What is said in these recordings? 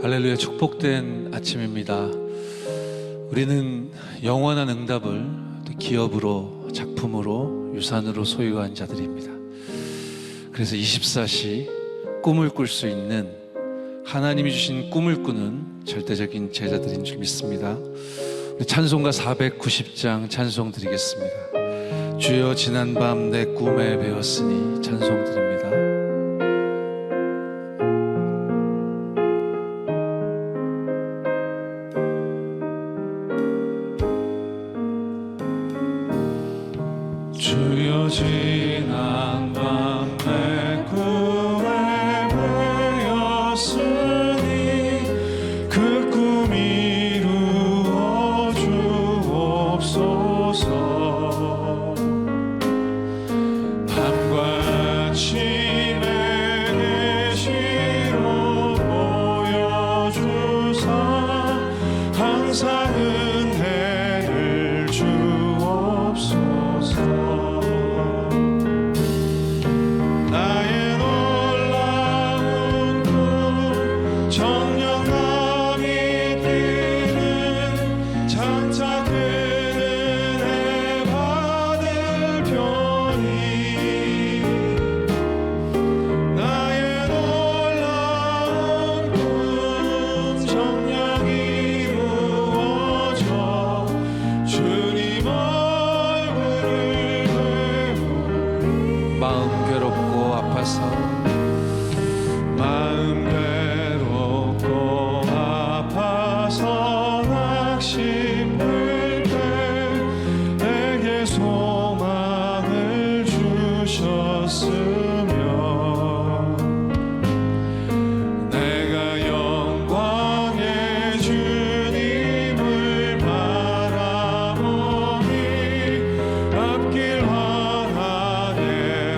할렐루야, 축복된 아침입니다. 우리는 영원한 응답을 기업으로, 작품으로, 유산으로 소유한 자들입니다. 그래서 24시 꿈을 꿀 수 있는, 하나님이 주신 꿈을 꾸는 절대적인 제자들인 줄 믿습니다. 우리 찬송가 490장 찬송 드리겠습니다. 주여 지난밤 내 꿈에 배웠으니 찬송 드립니다. 주여 지난밤 내 꿈에 배웠으니 그 꿈 이루어 주옵소서. 밤과 아침에 계시로 보여주사 항상 은혜를 주옵소서. 나의 놀라운 꿈 정녕 남이 뛰는 장차 그 은혜 받을 편이. 나의 놀라운 꿈 정녕 이루어져 주님 얼굴을 배우리. 마음 괴롭고 아파서, 마음 괴롭고 아파서 낙심될 때 내게 소망을 주셨으며 내가 영광의 주님을 바라보니 앞길 환하게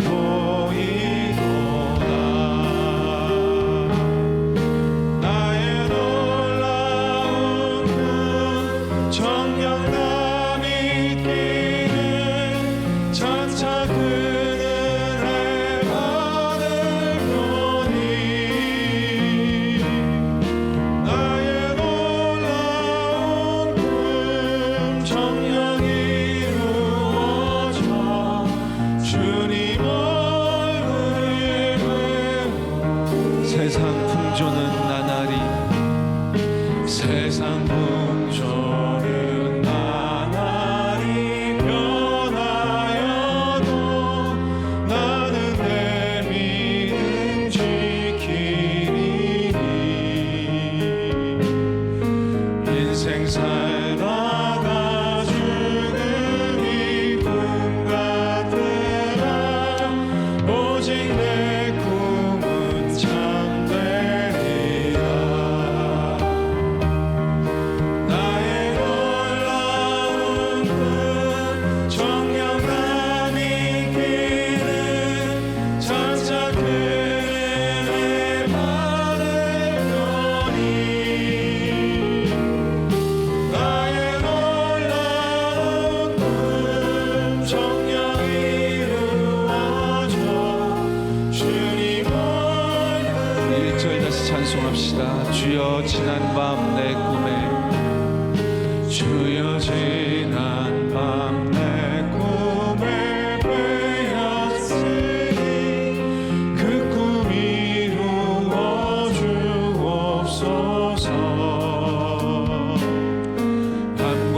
보이도다. 나의 놀라운 꿈 정녕 남이 뛰는 장차 그 은혜 받을 편이. 나의 놀라운 꿈 정녕 이루어져 주님 얼굴을 배우. 세상 풍조는 나날이, 세상 풍조는 나날이 변하여도 나는 내 믿음 지키리니. 인생 살다가 죽음이 꿈 같으나 오직 내 꿈은 참되리라. 나의 놀라운 꿈 정녕 남이 끼는 장차 그 은혜 받을 편이. 나의 놀라운 꿈 정녕 이루어져 주님 얼굴을. 1절 다시 찬송합시다. 주여 지난 밤 내 꿈에, 주여 지난 밤 내 꿈에 배웠으니 그 꿈 이루어 주옵소서. 밤과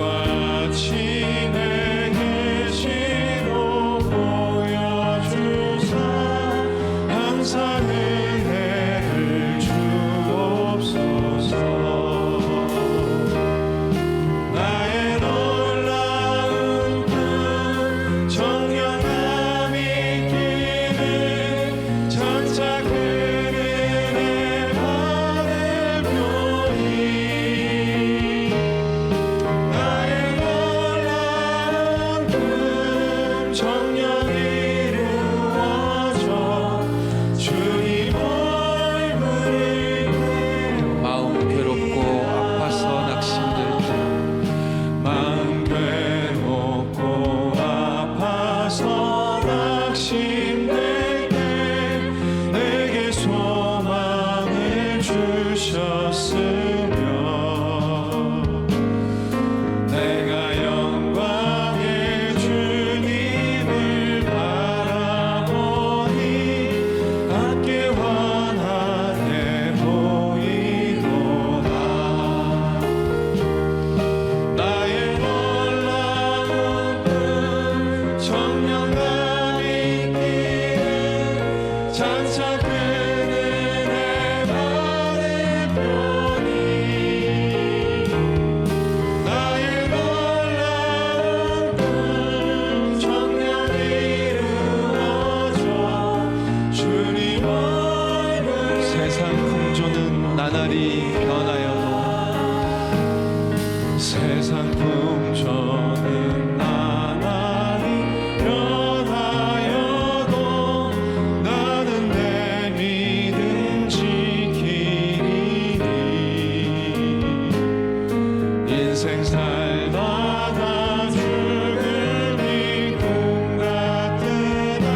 아침에 계시로 보여주사 항상 은혜를 주옵소서. 나의 놀라운 꿈 주셨으며 내가 영광의 주님을 바라보니 함께 환하게 보이도다. 나의 놀라운 꿈 청량감 있기를 장차 그는 내 발을 펴니 나의 놀라운 꿈 청량히 이루어져 주님 얼굴 세상 풍조는 나날이 변하여도 세상 풍조는 나날이 변하여도 나는 내 믿음 지키리니 인생 살다가 죽음이 꿈 같으나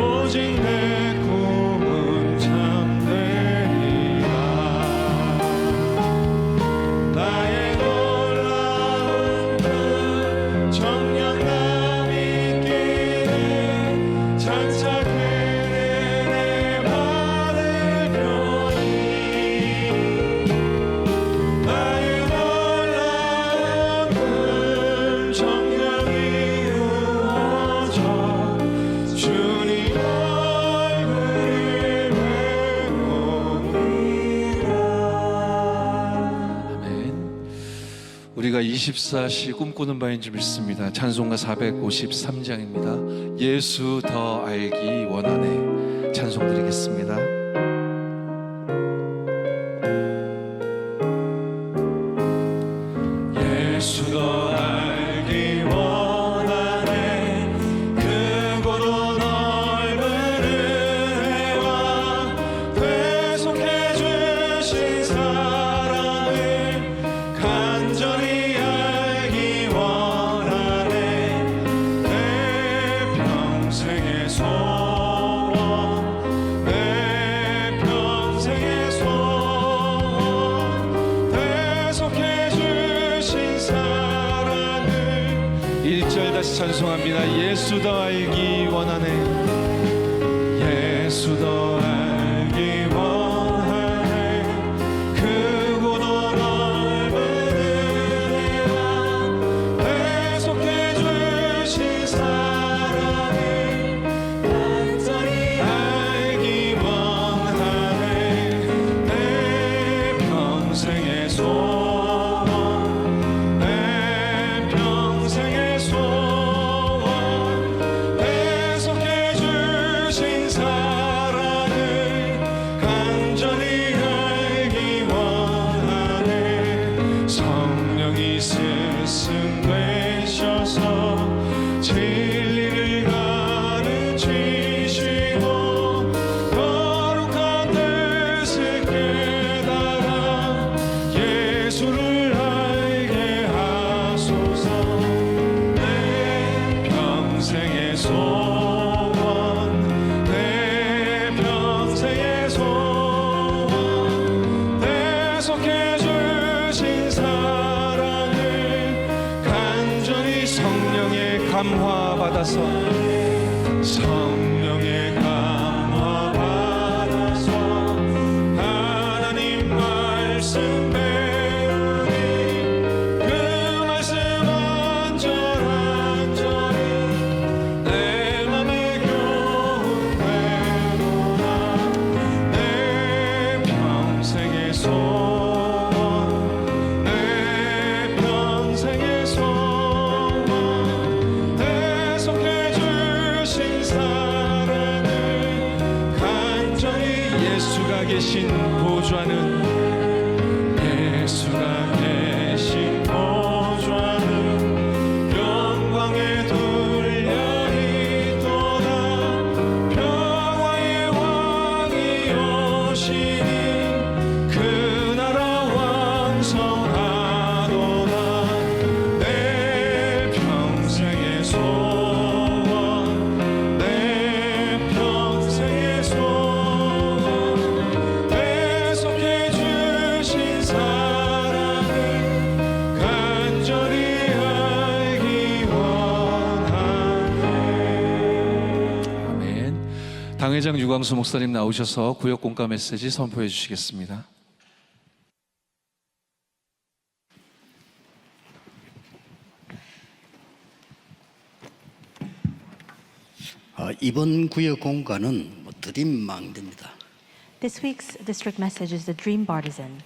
오직 내 꿈은 참되리라. 나의 놀라운 꿈 청량감 있기를 장차 그는 내 발을 펴니 나의 놀라운 꿈 청량히 이루어져 주님 얼굴을 뵈보리라. 아멘. 우리가 24시 꿈꾸는 바인 줄 믿습니다. 찬송가 453장입니다. 예수 더 알기 원하네. 찬송 드리겠습니다. 예수 더 알기 원하네. 크고도 넓은 은혜와 계속해 주신 사랑을 간절히 알기 원하네. 내 평생의 소원 내 평생의 소원 계속해 주신 사랑을 1절 다시 찬송합니다. 예수 더 알기 원하네. 예수 더 알기 원하네. 크고도 넓은 은혜와 계속해 주신 사랑을 간절히 알기 원하네. 내 평생의 소원 내 평생의 소원 계속해 주신 사랑을 간절히 알기 원하네. 성령이 스승되셔서 진리를 가르치시고 거룩한 뜻을 깨달아 예수를 알게 하소서. 내 평생의 소원 내 평생의 소원 계속해 주신 사랑을 간절히 성령의 감화 받아서 성령의 감화 받아서 하나님 말씀 배우니 그 말씀 안절안절히 내 맘에 교훈되도다. 내 평생의 소원 내 평생의 소원 계속해 주신 사랑을 간절히 예수가 계신 보좌는 강회장 유광수 목사님 나오셔서 구역 공감 메시지 선포해 주시겠습니다. 이번 구역 공간은 드림망대입니다. This week's district message is the dream partisan.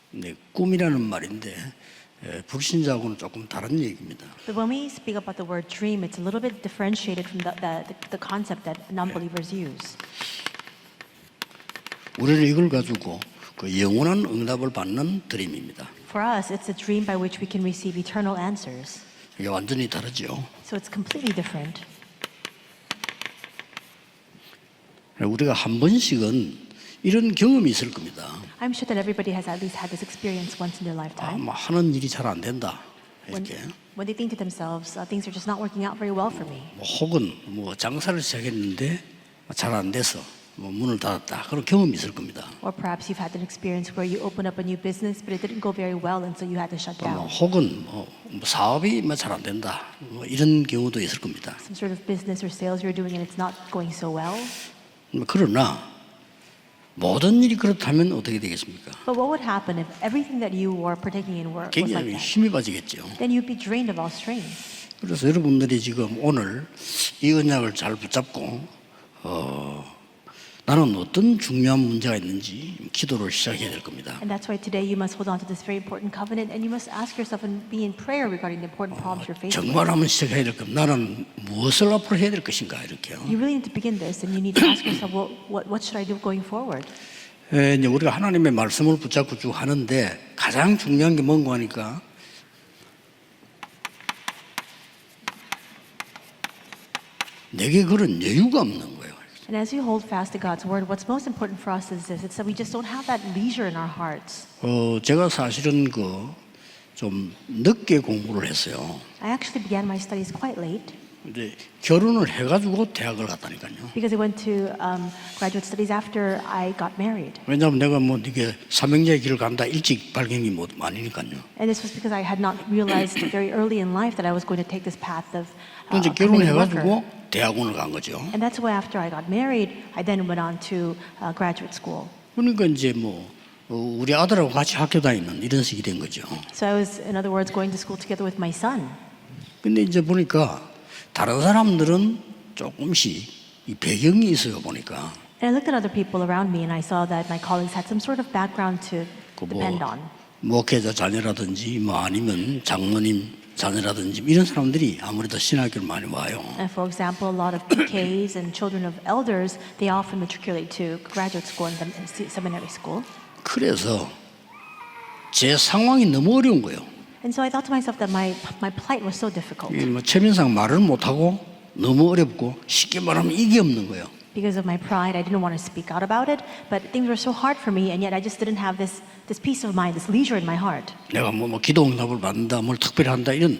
네, 꿈이라는 말인데 불신자하고는 조금 다른 얘기입니다. But when we speak about the word dream, it's a little bit differentiated from the concept that non-believers use. 우리는 이걸 가지고 그 영원한 응답을 받는 드림입니다. For us, it's a dream by which we can receive eternal answers. 이게 완전히 다르죠. So it's completely different. 우리가 한 번씩은 이런 경험이 있을 겁니다. I'm sure that everybody has at least had this experience once in their lifetime. 뭐 하는 일이 잘 안 된다 이렇게. When they think to themselves, things are just not working out very well for me. 혹은 장사를 시작했는데 잘 안 돼서 문을 닫았다 그런 경험이 있을 겁니다. Or perhaps you've had an experience where you opened up a new business, but it didn't go very well, and so you had to shut down. 혹은 사업이 잘 안 된다 이런 경우도 있을 겁니다. Some sort of business or sales you're doing and it's not going so well. 그러나 모든 일이 그렇다면 어떻게 되겠습니까? But what would happen if everything that you were partaking in was like 굉장히 that? 힘이 빠지겠죠. Then you'd be drained of all strength. 그래서 여러분들이 지금 오늘 이 언약을 잘 붙잡고 나는 어떤 중요한 문제가 있는지 기도를 시작해야 될 겁니다. And that's why today you must hold on to this very important covenant and you must ask yourself and be in prayer regarding the important problems you're facing. 정말 한번 시작해야 될 겁니다. 나는 무엇을 앞으로 해야 될 것인가 이렇게요. You really need to begin this and you need to ask yourself, well, what should I do going forward? 이제 우리가 하나님의 말씀을 붙잡고 쭉 하는데 가장 중요한 게 뭔가 하니까 내게 그런 여유가 없는 거예요. And as we hold fast to God's word, what's most important for us is this: it's that we just don't have that leisure in our hearts. 제가 사실은 좀 늦게 공부를 했어요. I actually began my studies quite late 근데 결혼을 해가지고 대학을 갔다니까요. because I went to graduate studies after I got married. 왜냐하면 내가 이게 사명자의 길을 간다 일찍 발견이 아니니까요. And this was because I had not realized very early in life that I was going to take this path of 이제 becoming a worker. 결혼해가지고 대학원을 간 거죠. And that's why after I got married, I then went on to graduate school. 그러니까 이제 우리 아들하고 같이 학교 다니는 이런 식이 된 거죠. So I was, in other words, going to school together with my son. 근데 이제 보니까 다른 사람들은 조금씩 이 배경이 있어요 보니까. And I looked at other people around me and I saw that my colleagues had some sort of background to depend on. 목회자 자녀라든지 아니면 장모님 자녀라든지 이런 사람들이 아무래도 신학교를 많이 와요. And for example, a lot of PKs and children of elders, they often matriculate to graduate school and seminary school. 그래서 제 상황이 너무 어려운 거예요. And so I thought to myself that my plight was so difficult. 최면상 말을 못하고 너무 어렵고 쉽게 말하면 이게 없는 거예요. Because of my pride, I didn't want to speak out about it, but things were so hard for me, and yet I just didn't have this peace of mind, this leisure in my heart. 내가 기도 응답을 받는다, 뭘 특별히 한다 이런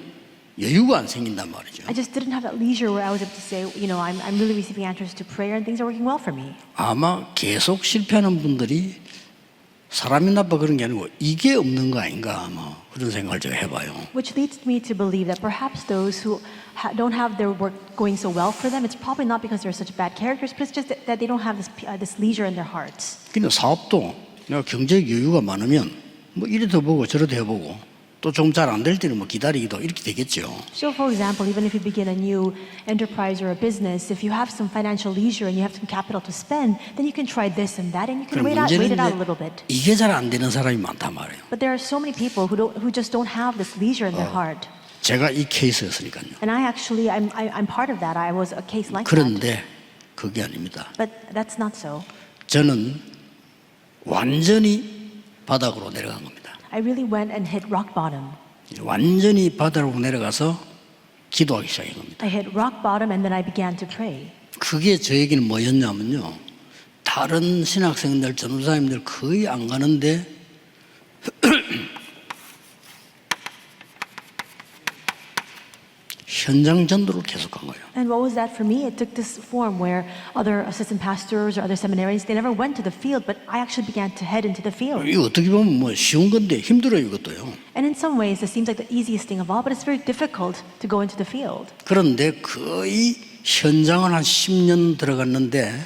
여유가 안 생긴단 말이죠. I just didn't have that leisure where I was able to say, I'm really receiving answers to prayer, and things are working well for me. 아마 계속 실패하는 분들이 사람이 나빠 그런 게 아니고 이게 없는 거 아닌가 그런 생각을 제가 해봐요. Which leads me to believe that perhaps those who don't have their work going so well for them, it's probably not because they're such bad characters, but it's just that they don't have this leisure in their hearts. 근데 사업도 내가 경제적 여유가 많으면 이래도 보고 저래도 해보고 또 좀 잘 안 될 때는 기다리기도 이렇게 되겠죠. So for example, even if you begin a new enterprise or a business, if you have some financial leisure and you have some capital to spend, then you can try this and that and you can 그럼 wait 문제는 it out a little bit. 이게 잘 안 되는 사람이 많단 말이에요. But there are so many people who just don't have this leisure in their heart. 제가 이 케이스였으니까요. And I'm part of that. I was a case like that. 그런데 그게 아닙니다. But that's not so. 저는 완전히 바닥으로 내려간 겁니다. I really went and hit rock bottom. 완전히 바닥으로 내려가서 기도하기 시작한 겁니다. I hit rock bottom and then I began to pray. 그게 저에게는 뭐였냐면요. 다른 신학생들, 전도사님들 거의 안 가는데 현장 전도를 계속한 거예요. And what was that for me? It took this form where other assistant pastors or other seminarians, they never went to the field, but I actually began to head into the field. 이거 어떻게 보면 쉬운 건데 힘들어요, 이것도요. And in some ways, this seems like the easiest thing of all, but it's very difficult to go into the field. 그런데 거의 현장을 한 10년 들어갔는데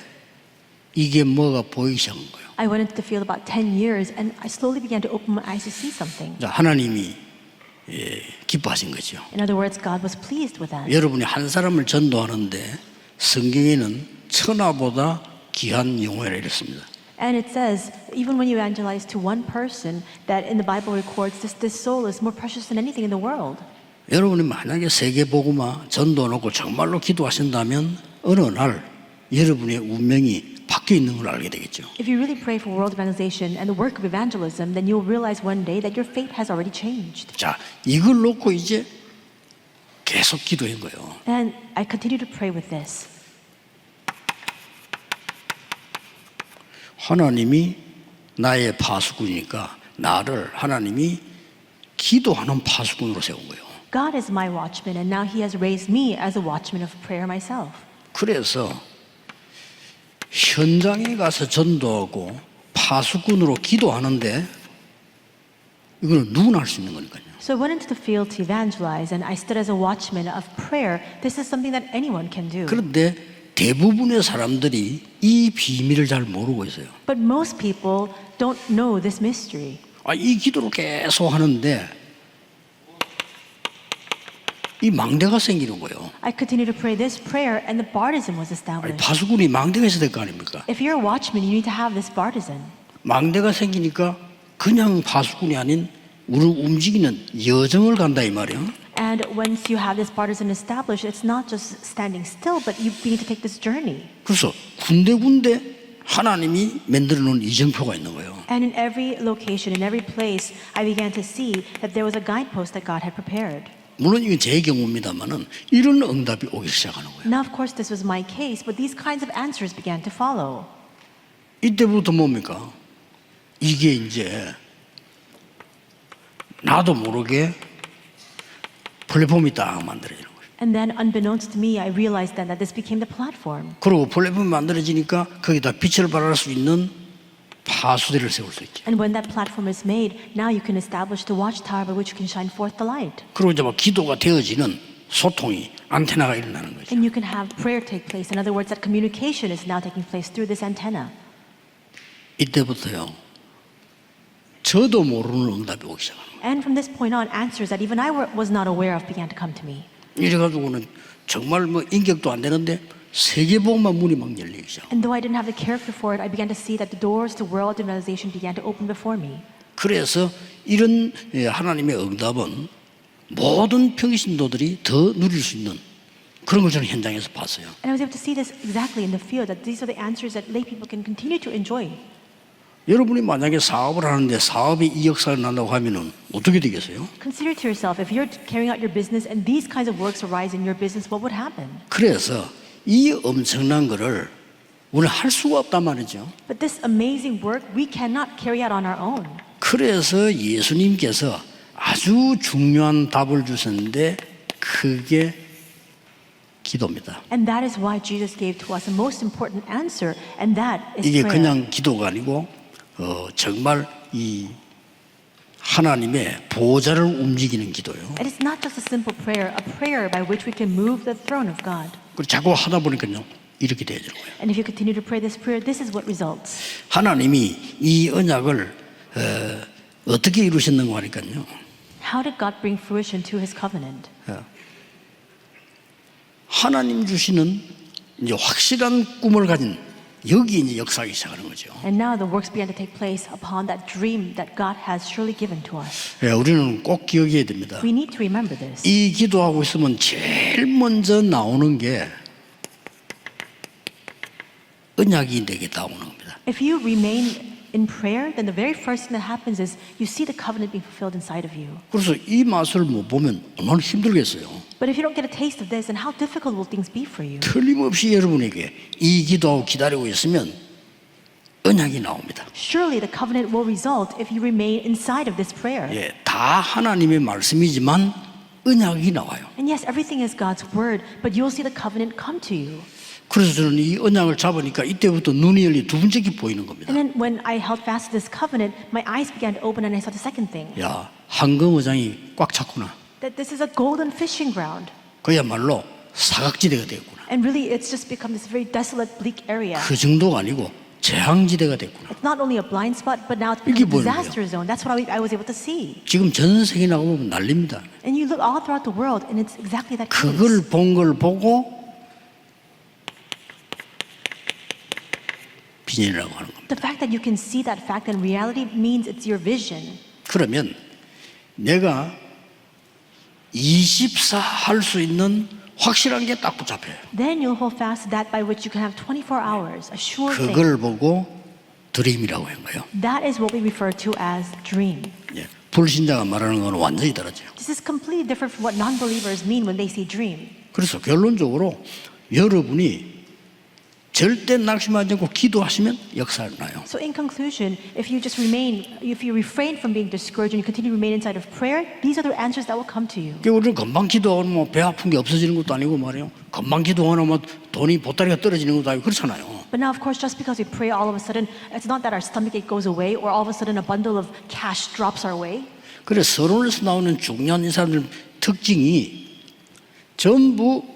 이게 뭐가 보이기 시작한 거예요. I went into the field about 10 years and I slowly began to open my eyes to see something. 자, 하나님이 기뻐하신 거죠. In other words, God was pleased with that. 여러분이 한 사람을 전도하는데 성경에는 천하보다 귀한 영혼이라 이랬습니다. And it says, even when you evangelize to one person, that in the Bible records this soul is more precious than anything in the world. 여러분이 만약에 세계복음화 전도 놓고 정말로 기도하신다면 어느 날 여러분의 운명이 바뀌어 있는 걸 알게 되겠죠. If you really pray for world evangelization and the work of evangelism, then you'll realize one day that your fate has already changed. 자, 이걸 놓고 이제 계속 기도한 거예요. And I continue to pray with this. 하나님이 나의 파수꾼이니까 나를 하나님이 기도하는 파수꾼으로 세운 거예요. God is my watchman, and now He has raised me as a watchman of prayer myself. 그래서 현장에 가서 전도하고 파수꾼으로 기도하는데 이거는 누구나 할 수 있는 거니까요. So I went into the field to evangelize, and I stood as a watchman of prayer. This is something that anyone can do. 그런데 대부분의 사람들이 이 비밀을 잘 모르고 있어요. But most people don't know this mystery. 이 기도를 계속 하는데 이 망대가 생기는 거예요. I continued to pray this prayer, and the bartizan was established. 파수꾼이 망대가 있어야 될 거 아닙니까? If you're a watchman, you need to have this bartizan. 망대가 생기니까 그냥 파수꾼이 아닌 우리 움직이는 여정을 간다 이 말이에요. And once you have this bartizan established, it's not just standing still, but you begin to take this journey. 그래서 군데군데 하나님이 만들어 놓은 이정표가 있는 거예요. And in every location, in every place, I began to see that there was a guidepost that God had prepared. 물론 이건 제 경우입니다만은 이런 응답이 오기 시작하는 거예요. Now, of course, this was my case, but these kinds of answers began to follow. 이때부터 뭡니까? 이게 이제 나도 모르게 플랫폼이 딱 만들어지는 거예요. And then, unbeknownst to me, I realized then that this became the platform. 그리고 플랫폼이 만들어지니까 거기다 빛을 발할 수 있는 파수대를 세울 수 있죠. And when that platform is made, now you can establish the watchtower by which you can shine forth the light. 그리고 이제 막 기도가 되어지는 소통이 안테나가 일어나는 거죠. And you can have prayer take place. In other words, that communication is now taking place through this antenna. 이때부터요. 저도 모르는 응답이 오기 시작하는 거예요. And from this point on, answers that even I was not aware of began to come to me. 이래가지고는 정말 뭐 인격도 안 되는데 세계복음만 문이 막 열리기 시작. And though I didn't have the character for it, I began to see that the doors to world evangelization began to open before me. 그래서 이런 하나님의 응답은 모든 평신도들이 더 누릴 수 있는 그런 걸 저는 현장에서 봤어요. And I was able to see this exactly in the field, that these are the answers that lay people can continue to enjoy. 여러분이 만약에 사업을 하는데 사업이 이 역사를 난다고 하면은 어떻게 되겠어요? Consider to yourself, if you're carrying out your business and these kinds of works arise in your business, what would happen? 그래서 이 엄청난 거를 우리는 할 수가 없단 말이죠. But this amazing work, we cannot carry out on our own. 그래서 예수님께서 아주 중요한 답을 주셨는데 그게 기도입니다. And that is why Jesus gave to us a most important answer, and that is 이게 prayer. 그냥 기도가 아니고 정말 이 하나님의 보좌를 움직이는 기도예요. It is not just a simple prayer, a prayer by which we can move the throne of God. 그리고 자꾸 하다 보니까요 이렇게 되어지는 거예요. And if you continue to pray this prayer, this is what results. 하나님이 이 언약을 어떻게 이루셨는가 하니까요. How did God bring fruition to His covenant? 하나님 주시는 이제 확실한 꿈을 가진 여기 이제 역사하기 시작하는 거죠. And now the works began to take place upon that dream that God has surely given to us. 우리는 꼭 기억해야 됩니다. We need to remember this. 이 기도하고 있으면 제일 먼저 나오는 게 언약이 내게 나오는 겁니다. If you remain in prayer, then the very first thing that happens is you see the covenant being fulfilled inside of you. 그래서 이 맛을 못 보면 얼마나 힘들겠어요. But if you don't get a taste of this, then how difficult will things be for you? 틀림없이 여러분에게 이 기도하고 기다리고 있으면 언약이 나옵니다. Surely the covenant will result if you remain inside of this prayer. 다 하나님의 말씀이지만 언약이 나와요. And yes, everything is God's word, but you'll see the covenant come to you. 그래서 저는 이 언약을 잡으니까 이때부터 눈이 열리 두 번째 게 보이는 겁니다. And then when I held fast to this covenant, my eyes began to open and I saw the second thing. 야, 황금어장이 꽉 찼구나. That this is a golden fishing ground. 그야말로 사각지대가 되었구나. And really, it's just become this very desolate, bleak area. 그 정도가 아니고 재앙지대가 됐구나. It's not only a blind spot, but now it's 이게 become a 뭐예요? disaster zone. That's what I was able to see. 지금 전 세계 나가보면 난립니다. And you look all throughout the world, and it's exactly that case. 그걸 본 걸 보고 비전이라고 하는 겁니다. The fact that you can see that fact in reality means it's your vision. 그러면 내가 24 할 수 있는 확실한 게 딱 붙잡혀요. Then you'll hold fast to that by which you can have 24 hours, a sure thing. 그걸 보고 드림이라고 한 거예요. That is what we refer to as dream. 예. 불신자가 말하는 건 완전히 다르죠. This is completely different from what non-believers mean when they say dream. 그래서 결론적으로 여러분이 절대 낙심하지 않고 기도하시면 역사를 나요. So in conclusion, if you refrain from being discouraged and you continue to remain inside of prayer, these are the answers that will come to you. 그러니까 우리는 금방 기도하면 뭐 배 아픈 게 없어지는 것도 아니고 말이에요. 금방 기도하면 뭐 돈이 보따리가 떨어지는 것도 아니고 그렇잖아요. But now, of course, just because we pray all of a sudden, it's not that our stomachache goes away or all of a sudden a bundle of cash drops our way. 그래서 서론에서 나오는 중요한 이 사람들 특징이 전부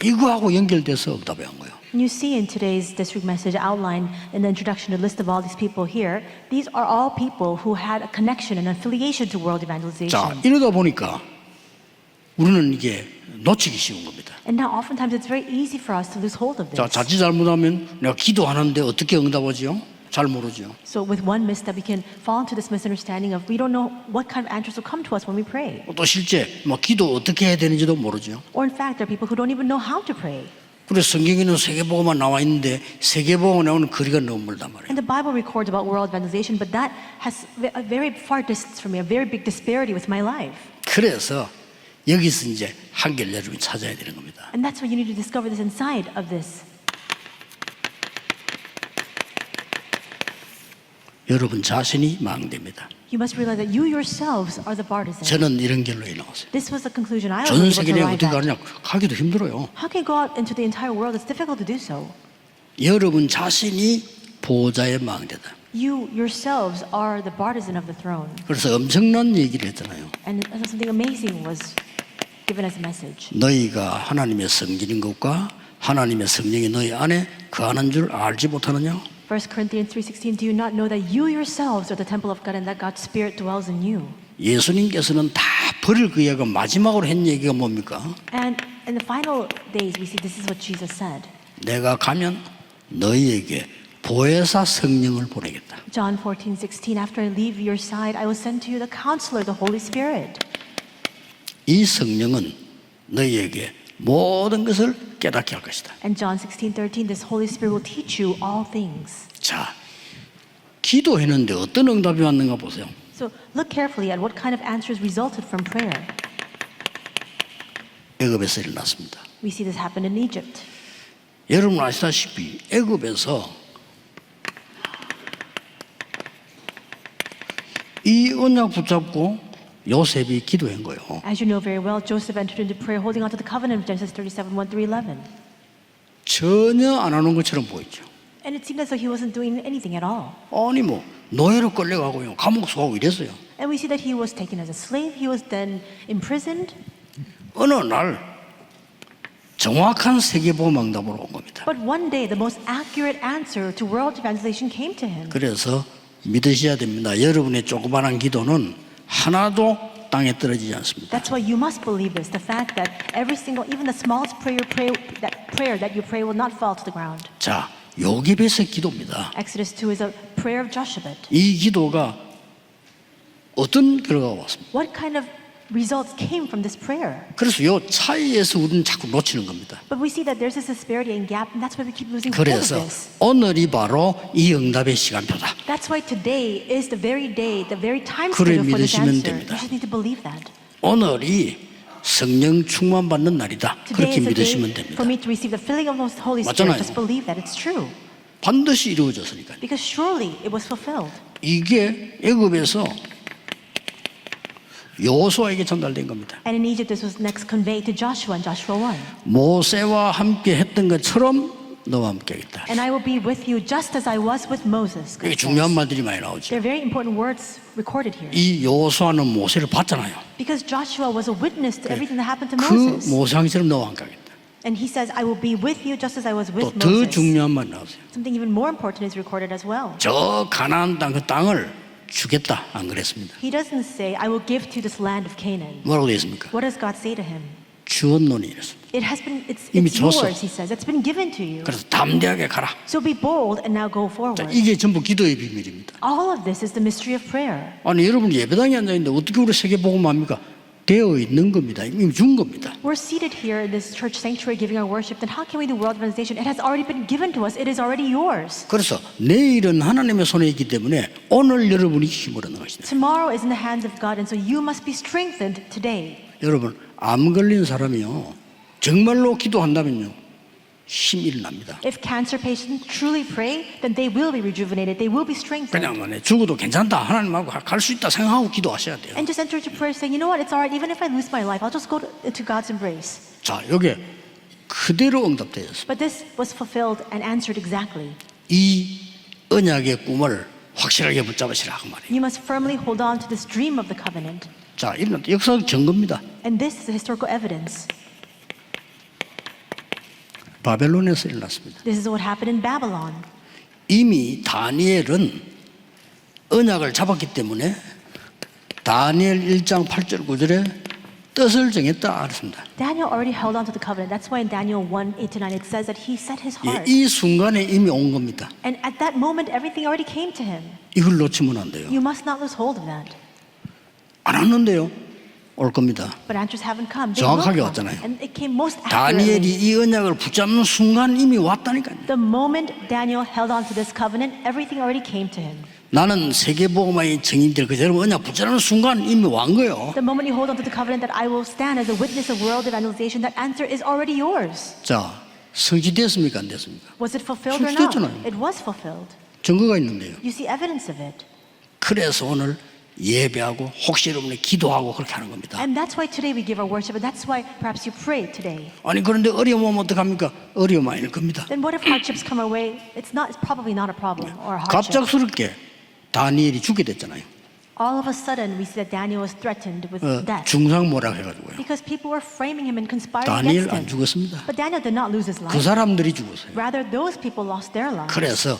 이거하고 연결돼서 응답해 한 거예요. And you see in today's district message outline in the introduction, the list of all these people here, these are all people who had a connection and affiliation to world evangelization. 자, 이러다 보니까 우리는 이게 놓치기 쉬운 겁니다. And now oftentimes it's very easy for us to lose hold of this. 자, 자칫 잘못하면 내가 기도하는데 어떻게 응답하지요? 잘 모르죠. So with one misstep, we can fall into this misunderstanding of we don't know what kind of answers will come to us when we pray. 또 실제 뭐 기도 어떻게 해야 되는지도 모르죠. Or in fact, there are people who don't even know how to pray. 그래서 성경에는 세계복음만 나와 있는데 세계복음 나오는 거리가 너무 멀단 말이에요. And the Bible records about world evangelization, but that has a very far distance from me, a very big disparity with my life. 그래서 여기서 이제 한결 여러분이 찾아야 되는 겁니다. And that's why you need to discover this inside of this. 여러분 자신이 망됩니다. You must realize that you yourselves are the partisans. 저는 이런 결론이 나왔어요. This was the conclusion I was 전 able to 세계에 arrive 어떻게 at. 가느냐 가기도 힘들어요. How can you go out into the entire world? It's difficult to do so. 여러분 자신이 보호자의 망대다. You yourselves are the partisan of the throne. 그래서 엄청난 얘기를 했잖아요. And something amazing was given as a message. 너희가 하나님의 성전인 것과 하나님의 성령이 너희 안에 거하는 줄 알지 못하느냐? 1 Corinthians 3:16, do you not know that you yourselves are the temple of God and that God's Spirit dwells in you? 예수님께서는 다 버릴 그 얘기가 마지막으로 한 얘기가 뭡니까? And in the final days, we see this is what Jesus said. 내가 가면 너희에게 보혜사 성령을 보내겠다. John 14:16, after I leave your side, I will send to you the Counselor, the Holy Spirit. 이 성령은 너희에게 모든 것을 깨닫게 할 것이다. And John 16:13, this Holy Spirit will teach you all things. 자, 기도했는데 어떤 응답이 왔는가 보세요. So look carefully at what kind of answers resulted from prayer. 애굽에서 일어났습니다. We see this happen in Egypt. 여러분 아시다시피 애굽에서 이 언약 붙잡고 요셉이 기도한 거예요. As you know very well, Joseph entered into prayer holding on to the covenant of Genesis 37:1-11. 전혀 안 하는 것처럼 보이죠. And it seemed as though he wasn't doing anything at all. 아니 뭐 노예로 끌려가고요, 감옥 속하고 이랬어요. And we see that he was taken as a slave. He was then imprisoned. 어느 날 정확한 세계복음 응답으로 온 겁니다. But one day, the most accurate answer to world evangelization came to him. 그래서 믿으셔야 됩니다. 여러분의 조그마한 기도는 하나도 땅에 떨어지지 않습니다. That's why you must believe this, the fact that every single, even the smallest prayer that you pray will not fall to the ground. 자, 요기벳의 기도입니다. Exodus 2 is a prayer of Joshebet. 이 기도가 어떤 결과가 왔습니다. What kind of results came from this prayer? 그래서 요 차이에서 우리는 자꾸 놓치는 겁니다. But we see that there's this disparity and gap, and that's why we keep losing hold of 그래서 this. 오늘이 바로 이 응답의 시간표다. That's why today is the very day, the very time 그래 schedule for this 믿으시면 answer. 됩니다. You just need to believe that. 오늘이 성령 충만 받는 날이다. Today 그렇게 is the 믿으시면 day 됩니다. for me to receive the filling of the Holy 맞잖아요. Spirit. Just believe that it's true. 반드시 이루어졌으니까요. Because surely it was fulfilled. 이게 애굽에서 여호수아에게 전달된 겁니다. And in Egypt, this was next conveyed to Joshua in Joshua 1. 모세와 함께 했던 것처럼 너와 함께 하겠다. And I will be with you just as I was with Moses. 이게 중요한 말들이 많이 나오죠. They're very important words recorded here. 이 여호수아는 모세를 봤잖아요. Because Joshua was a witness to everything that happened to 그 Moses. 모세왕처럼 너와 함께 하겠다. And he says, I will be with you just as I was with 또 더 Moses. 중요한 말 나오세요. Something even more important is recorded as well. 저 가나안 땅 그 땅을 주겠다 안 그랬습니다. He doesn't say, I will give to you this land of Canaan. 뭐라고 되어 있습니까? What does God say to him? 주었노니 이랬습니다. It's 이미 줬어. yours, he says. It's been given to you. 그래서 담대하게 가라. So be bold and now go 자, forward. 이게 전부 기도의 비밀입니다. All of this is the mystery of prayer. 아니 여러분 예배당에 앉아 있는데 어떻게 우리 세계복음합니까? 되어 있는 겁니다. 이미 준 겁니다. We're seated here in this church sanctuary giving our worship. Then how can we do world evangelization? It has already been given to us. It is already yours. 그래서 내일은 하나님의 손에 있기 때문에 오늘 여러분이 힘을 얻는 것이다. Tomorrow is in the hands of God, and so you must be strengthened today. 여러분 암 걸린 사람이요 정말로 기도한다면요 힘이 일어납니다. If cancer patients truly pray, then they will be rejuvenated. They will be strengthened. 그냥 만에 죽어도 괜찮다 하나님하고 갈 수 있다 생각하고 기도하셔야 돼요. And just enter into prayer saying, you know what, it's all right. Even if I lose my life, I'll just go into God's embrace. 자 여기 그대로 응답되었습니다. But this was fulfilled and answered exactly. 이 언약의 꿈을 확실하게 붙잡으시라 그 말이에요. You must firmly hold on to this dream of the covenant. 자 이런 역사적 증거입니다. And this is the historical evidence. 바벨론에서 일어났습니다. This is what happened in Babylon. 이미 다니엘은 언약을 잡았기 때문에 다니엘 1장 8절 9절에 뜻을 정했다 그랬습니다. Daniel already held on to the covenant. That's why in Daniel 1:8-9 it says that he set his heart. 이 순간에 이미 온 겁니다. And at that moment, everything already came to him. 이걸 놓치면 안 돼요. You must not lose hold of that. 안 왔는데요. 올 겁니다. But answers haven't come. They will 정확하게 come. 왔잖아요. And it came most 다니엘이 accurately. 이 언약을 붙잡는 순간 이미 왔다니까요. The moment Daniel held on to this covenant, everything already came to him. 나는 세계복음화의 증인들 그대로 언약 붙잡는 순간 이미 완 거예요. The moment you hold on to the covenant that I will stand as a witness of world evangelization, that answer is already yours. 자, 성취됐습니까 안 됐습니까? Was it fulfilled or not? 성취됐잖아요. It was fulfilled. 증거가 있는데요. You see evidence of it. 그래서 오늘 예배하고 혹시 여러분이 기도하고 그렇게 하는 겁니다. And that's why today we give our worship, and that's why perhaps you pray today. 아니 그런데 어려움 오면 어떡합니까? 어려움 아닐 겁니다. Then what if hardships come our way? It's probably not a problem or a hardship. 갑작스럽게 다니엘이 죽게 됐잖아요. All of a sudden, we see that Daniel was threatened with death 중상모략 해가지고요. because people were framing him and conspiring 다니엘 against 안 him. 죽었습니다. But Daniel did not lose his 그 life. 사람들이 죽었어요. Rather, those people lost their lives. 그래서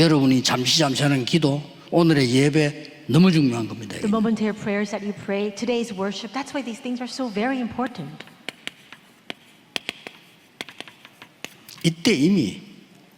여러분이 잠시 하는 기도, 오늘의 예배 너무 중요한 겁니다. The momentary prayers that you pray, today's worship, that's why these things are so very important. 이때 이미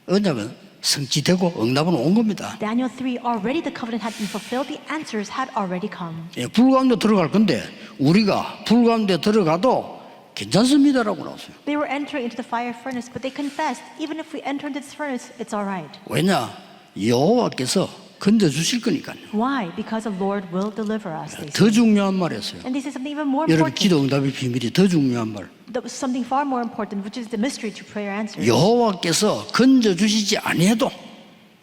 언약은 성취되고 응답은 온 겁니다. Daniel 3, already the covenant had been fulfilled, the answers had already come. 예, 불 가운데 들어갈 건데 우리가 불 가운데 들어가도 괜찮습니다라고 나왔어요. They were entering into the fire furnace, but they confessed, even if we enter into this furnace, it's all right. 왜냐? 여호와께서 건져 주실 거니까요. Why? Because the Lord will deliver us. They 더 said. 중요한 말이었어요. And this is something even more 여러분 important. 기도 응답의 비밀이 더 중요한 말. That was something far more important, which is the mystery to prayer answers. 여호와께서 건져 주시지 아니해도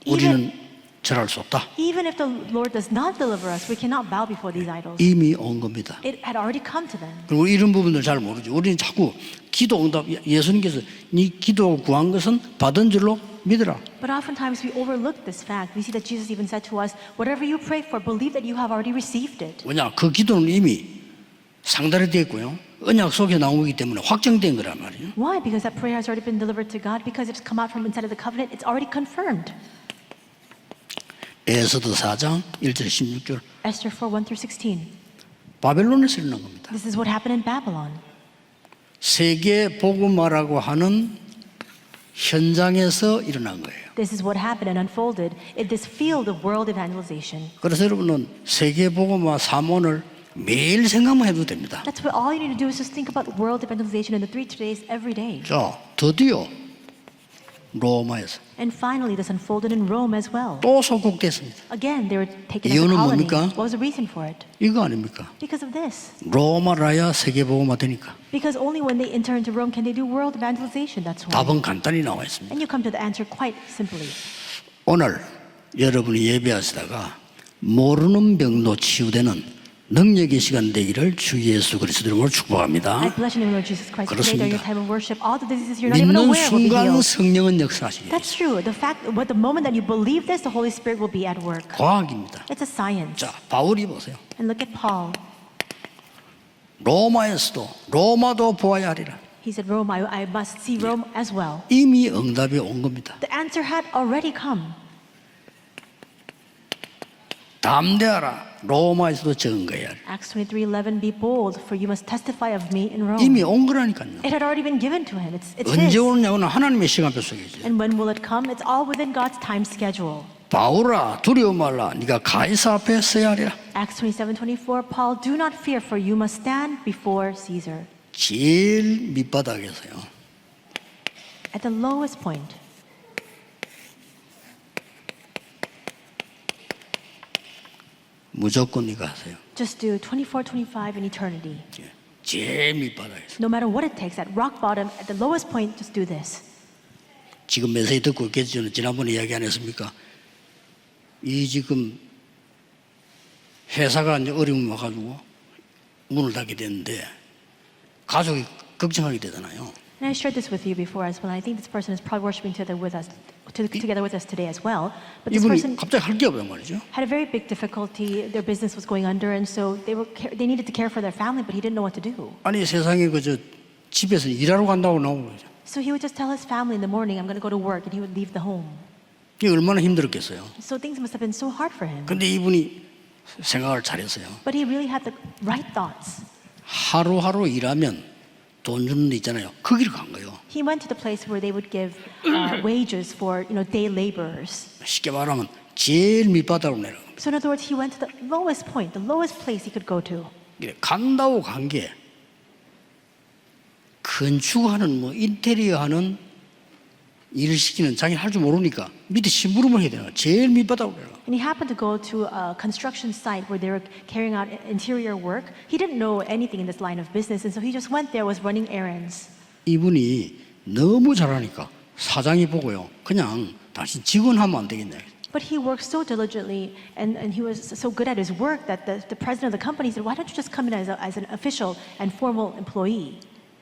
우리는 절할 수 없다. Even if the Lord does not deliver us, we cannot bow before these idols. 이미 온 겁니다. It had already come to them. 그리고 이런 부분들 잘 모르죠. 우리는 자꾸 기도 응답 예수님께서 네 기도 구한 것은 받은 줄로 믿으라. But oftentimes we overlook this fact. We see that Jesus even said to us, whatever you pray for, believe that you have already received it. 왜냐? 그 기도는 이미 상달이 됐고요. 언약 속에 나온 거기 때문에 확정된 거란 말이에요. Why? Because that prayer has already been delivered to God. Because it's come out from inside of the covenant. It's already confirmed. 에스더 4장 1절 16절 Esther 4, 1 through 16. 바벨론에서 일어난 겁니다. This is what happened in Babylon. 세계 복음화라고 하는 현장에서 일어난 거예요. This is what happened and unfolded in this field of world evangelization. 그래서 여러분은 세계 복음화 3원을 매일 생각만 해도 됩니다. That's what all you need to do is just think about world evangelization in the 3 days every day. 자, 드디어 로마에서 And finally, this unfolded in Rome as well. 또 속국됐습니다. Again, they were taken as a 이유는 colony. 뭡니까? What was the reason for it? 이거 아닙니까? Because of this. 로마라야 세계 복음화 되니까. Because only when they enter into Rome can they do world evangelization. That's why. 답은 간단히 나와 있습니다. And you come to the answer quite simply. 오늘 여러분이 예배하시다가 모르는 병도 치유되는 능력의 시간 되기를 주 예수 그리스도 이름으로 I 축복합니다. bless you in the name of Jesus Christ. Today during your 그렇습니다. time of worship, all the diseases you're not even 믿는 aware will be 순간 healed. 성령은 역사하시게 That's true. The moment that you believe this, the Holy Spirit will be at work. 과학입니다. It's a science. 자, 바울이 보세요. And look at Paul. 로마도 보아야 하리라. He said, Rome, I must see Rome as well. 이미 응답이 온 겁니다. The answer had already come. 담대하라. 로마에서도 증거해야 하리라. Acts 23:11, be bold, for you must testify of me in Rome. 이미 온 거라니까요. It had already been given to him. It's 언제 his. 오느냐고는 하나님의 시간표 속이지. And when will it come? It's all within God's time schedule. 바울아 두려워 말라. 네가 가이사 앞에 서야 하리라. Acts 27:24, Paul, do not fear, for you must stand before Caesar. 제일 밑바닥에서요. At the lowest point. 무조건 네가 하세요. Just do 24:25 in eternity. 예. 제일 밑바닥에서. No matter what it takes, at rock bottom, at the lowest point, just do this. 지금 메시지 듣고 있겠죠. 지난번에 이야기 안 했습니까? 이 지금 회사가 이제 어려움이 와가지고 문을 닫게 됐는데 가족이 걱정하게 되잖아요. And I shared this with you before as well. I think this person is probably worshiping together with us today as well. But this person 이분이 갑자기 할 게 없단 말이죠. had a very big difficulty. Their business was going under, and so they needed to care for their family, but he didn't know what to do. 아니 세상에 그저 집에서 일하러 간다고 나오는 거죠. So he would just tell his family in the morning, "I'm going to go to work," and he would leave the home. 이게 얼마나 힘들었겠어요. So things must have been so hard for him. 근데 이분이 생각을 잘했어요. But he really had the right thoughts. 하루하루 일하면 돈 주는 데 있잖아요. 거기로 간 거예요. He went to the place where they would give wages for day laborers. 쉽게 말하면 제일 밑바닥으로 내려가. So in other words, he went to the lowest point, the lowest place he could go to. 간다고 간 게 건축하는 뭐 인테리어 하는 일을 시키는 자기는 할 줄 모르니까 밑에 심부름을 해야 되나 제일 밑바닥으로 내려가. And he happened to go to a construction site where they were carrying out interior work. He didn't know anything in this line of business, and so he just went there, was running errands. 이분이 너무 잘하니까 사장이 보고요. 그냥 당신 직원하면 안 되겠냐. But he worked so diligently, and he was so good at his work that the president of the company said, "Why don't you just come in as an official and formal employee?"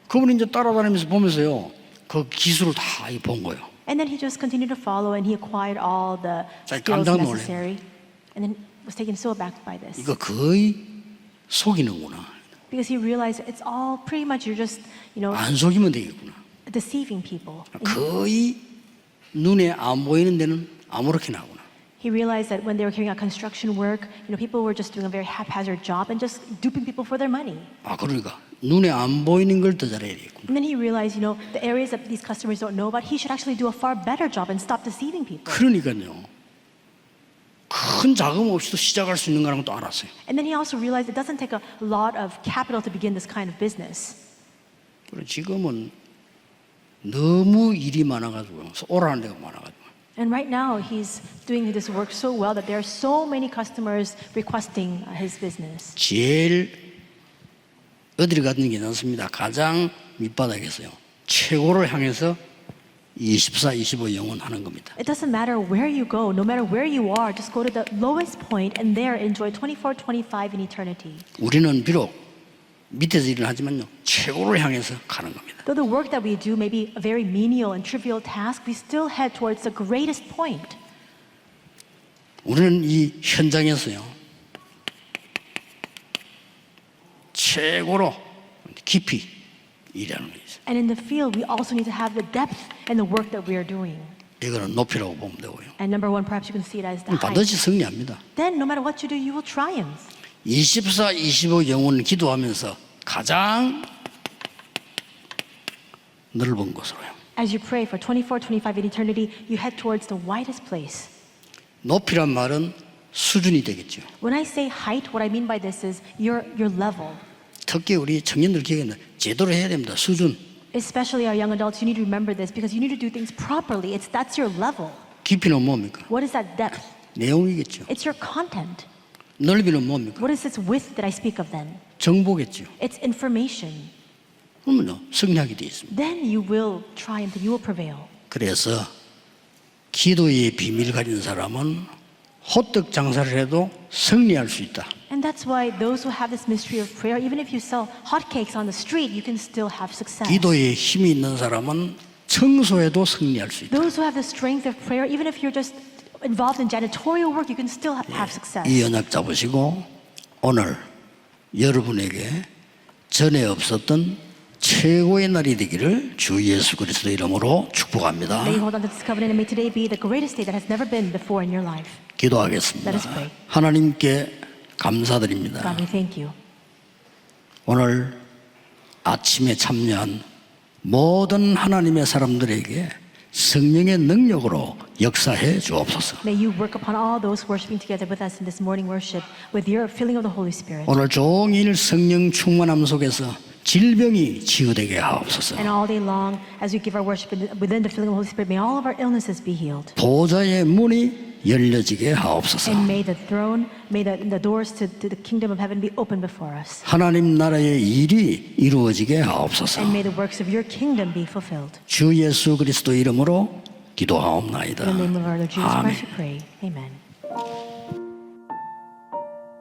그분이 이제 따라다니면서 보면서요. 그 기술을 다 본 거예요. And then he just continued to follow, and he acquired all the 자, skills 깜짝 놀래요. necessary, and then was taken so aback by this 이거 거의 속이는구나. because he realized it's all pretty much you're just 안 속이면 되겠구나. deceiving people. 거의 눈에 안 보이는 데는 아무렇게나 하구나. He realized that when they were carrying out construction work, people were just doing a very haphazard job and just duping people for their money. 아 그러니까 눈에 안 보이는 걸 더 잘해야 되겠구나. And then he realized, the areas that these customers don't know about, he should actually do a far better job and stop deceiving people. 그러니까요. 큰 자금 없이도 시작할 수 있는 거라는 것도 알았어요. And then he also realized it doesn't take a lot of capital to begin this kind of business. 그리고 지금은 너무 일이 많아가지고 오라는 데가 많아가지고. And right now, he's doing this work so well that there are so many customers requesting his business. 제일 어디를 가든 괜찮습니다. 가장 밑바닥에서요. 최고를 향해서 24, 25 영원하는 겁니다. It doesn't matter where you go, no matter where you are, just go to the lowest point and there enjoy 24/25 in eternity. 우리는 비록 밑에서 일을 하지만요. 최고를 향해서 가는 겁니다. Though the work that we do may be a very menial and trivial task, we still head towards the greatest point. 우리는 이 현장에서요. 최고로 깊이 일하는 거죠. And in the field, we also need to have the depth in the work that we are doing. 이거는 높이라고 보면 되고요. And number one, perhaps you can see it as the height. 반드시 승리합니다. Then, no matter what you do, you will triumph. 24, 25 영혼을 기도하면서 가장 넓은 곳으로요. As you pray for 24/25 in eternity, you head towards the widest place. 높이란 말은 수준이 되겠죠. When I say height, what I mean by this is your level. 특히 우리 청년들 기억에는 제대로 해야 됩니다. 수준. Especially our young adults, you need to remember this because you need to do things properly. That's your level. 깊이는 뭡니까? What is that depth? 내용이겠죠. It's your content. 넓이는 뭡니까? What is this width that I speak of then? 정보겠죠. It's information. 그러면요 승리하게 되어 있습니다. Then you will triumph and you will prevail. 그래서 기도의 비밀 가진 사람은 호떡 장사를 해도 승리할 수 있다. And that's why those who have this mystery of prayer, even if you sell hotcakes on the street, you can still have success. 기도에 힘이 있는 사람은 청소에도 승리할 수 있다. Those who have the strength of prayer, even if you're just involved in janitorial work, you can still have success. 이 언약 잡으시고 오늘 여러분에게 전에 없었던 최고의 날이 되기를 주 예수 그리스도 이름으로 축복합니다. May you hold on to this covenant and may today be the greatest day that has never been before in your life. 기도하겠습니다. Let us pray. 하나님께 감사드립니다. God, we thank you. 오늘 아침에 참여한 모든 하나님의 사람들에게 성령의 능력으로 역사해 주옵소서. May you work upon all those worshiping together with us in this morning worship with your filling of the Holy Spirit. 오늘 종일 성령 충만함 속에서 질병이 치유되게 하옵소서. And all day long, as we give our worship within the filling of the Holy Spirit, may all of our illnesses be healed. 보좌의 문이 열려지게 하옵소서. And may the throne, may the doors to the kingdom of heaven be open before us. 하나님 나라의 일이 이루어지게 하옵소서. And may the works of your kingdom be fulfilled. 주 예수 그리스도 이름으로 기도하옵나이다. In the name of our Lord Jesus 아멘. Christ we pray. Amen.